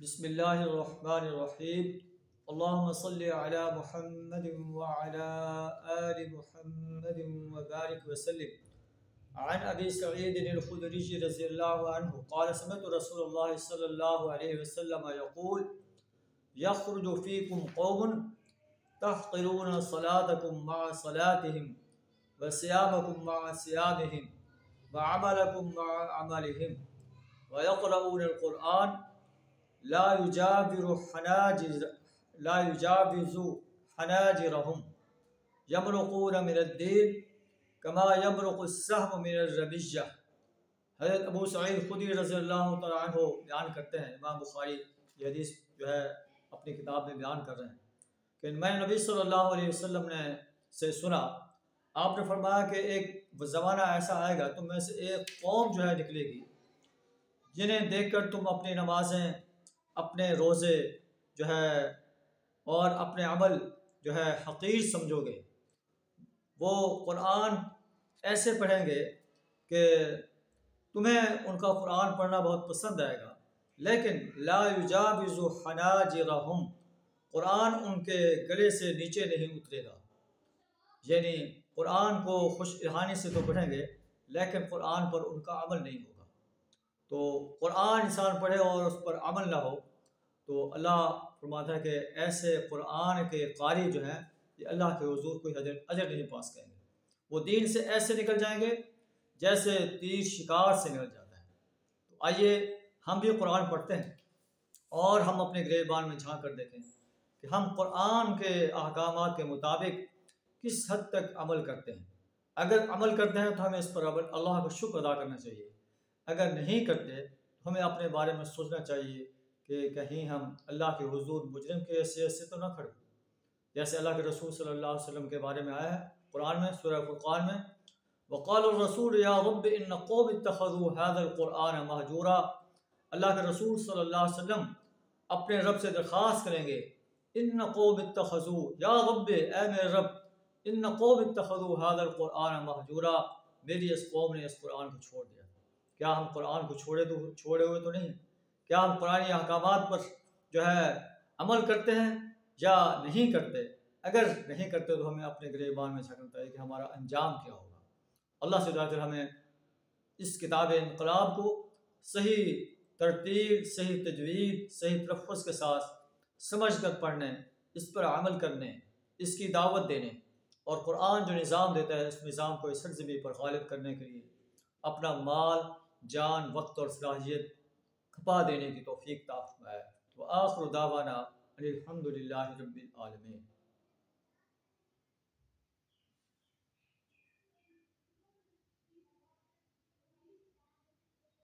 بسم اللہ الرحمن الرحیم اللہم صلی علی محمد وعلی آل محمد وبارک وسلم عن ابی سعید الخدری رضی اللہ عنہ قال سمعت رسول اللہ صلی اللہ علیہ وسلم یقول یخرج فیکم قوم تحقرون صلاتکم مع صلاتهم وصیامکم مع صیامهم وعملکم مع عملهم ويقرؤون القرآن لا يجاوز حناجرهم يمرقون من الدين كما يمرق السهم من الرمية۔ حضرت ابو سعید خدری رضی اللہ تعالیٰ عنہ بیان کرتے ہیں، امام بخاری یہ حدیث جو ہے اپنی کتاب میں بیان کر رہے ہیں کہ میں نبی صلی اللہ علیہ وسلم سے سنا، آپ نے فرمایا کہ ایک زمانہ ایسا آئے گا تم میں سے ایک قوم جو ہے نکلے گی جنہیں دیکھ کر تم اپنی نمازیں، اپنے روزے جو ہے اور اپنے عمل جو ہے حقیر سمجھو گے۔ وہ قرآن ایسے پڑھیں گے کہ تمہیں ان کا قرآن پڑھنا بہت پسند آئے گا، لیکن لا یجاوز حناجرہم، قرآن ان کے گلے سے نیچے نہیں اترے گا، یعنی قرآن کو خوش ارحانی سے تو پڑھیں گے لیکن قرآن پر ان کا عمل نہیں ہوگا۔ تو قرآن انسان پڑھے اور اس پر عمل نہ ہو تو اللہ فرماتا ہے کہ ایسے قرآن کے قاری جو ہیں یہ اللہ کے حضور کوئی اجر نہیں پاس کریں گے، وہ دین سے ایسے نکل جائیں گے جیسے تیر شکار سے نکل جاتا ہے۔ تو آئیے ہم بھی قرآن پڑھتے ہیں اور ہم اپنے گریبان میں جھانک کر دیکھیں کہ ہم قرآن کے احکامات کے مطابق کس حد تک عمل کرتے ہیں۔ اگر عمل کرتے ہیں تو ہمیں اس پر اللہ کا شکر ادا کرنا چاہیے، اگر نہیں کرتے تو ہمیں اپنے بارے میں سوچنا چاہیے کہ کہیں ہم اللہ کے حضور مجرم کی حیثیت سے تو نہ کھڑے، جیسے اللہ کے رسول صلی اللہ علیہ وسلم کے بارے میں آیا ہے قرآن میں سورہ فرقان میں، وقال الرسول یا رب ان قوم اتخذوا هذا القرآن مہجورا، اللہ کے رسول صلی اللہ علیہ وسلم اپنے رب سے درخواست کریں گے، ان قوم اتخذوا، یا رب اے میرے رب، ان قوم اتخذوا هذا القرآن مہجورا، میری اس قوم نے اس قرآن کو چھوڑ دیا۔ کیا ہم قرآن کو چھوڑے ہوئے تو نہیں؟ کیا ہم قرآنی احکامات پر جو ہے عمل کرتے ہیں یا نہیں کرتے؟ اگر نہیں کرتے تو ہمیں اپنے گریبان میں جھانکنا چاہیے کہ ہمارا انجام کیا ہوگا۔ اللہ سے دعا کر ہمیں اس کتاب انقلاب کو صحیح ترتیب، صحیح تجوید، صحیح تلفظ کے ساتھ سمجھ کر پڑھنے، اس پر عمل کرنے، اس کی دعوت دینے، اور قرآن جو نظام دیتا ہے اس نظام کو اس سرزمین پر غالب کرنے کے لیے اپنا مال، جان، وقت اور صلاحیت کھپا دینے کی توفیق عطا فرمائے۔ وآخر دعوانا الحمد للہ رب العالمین۔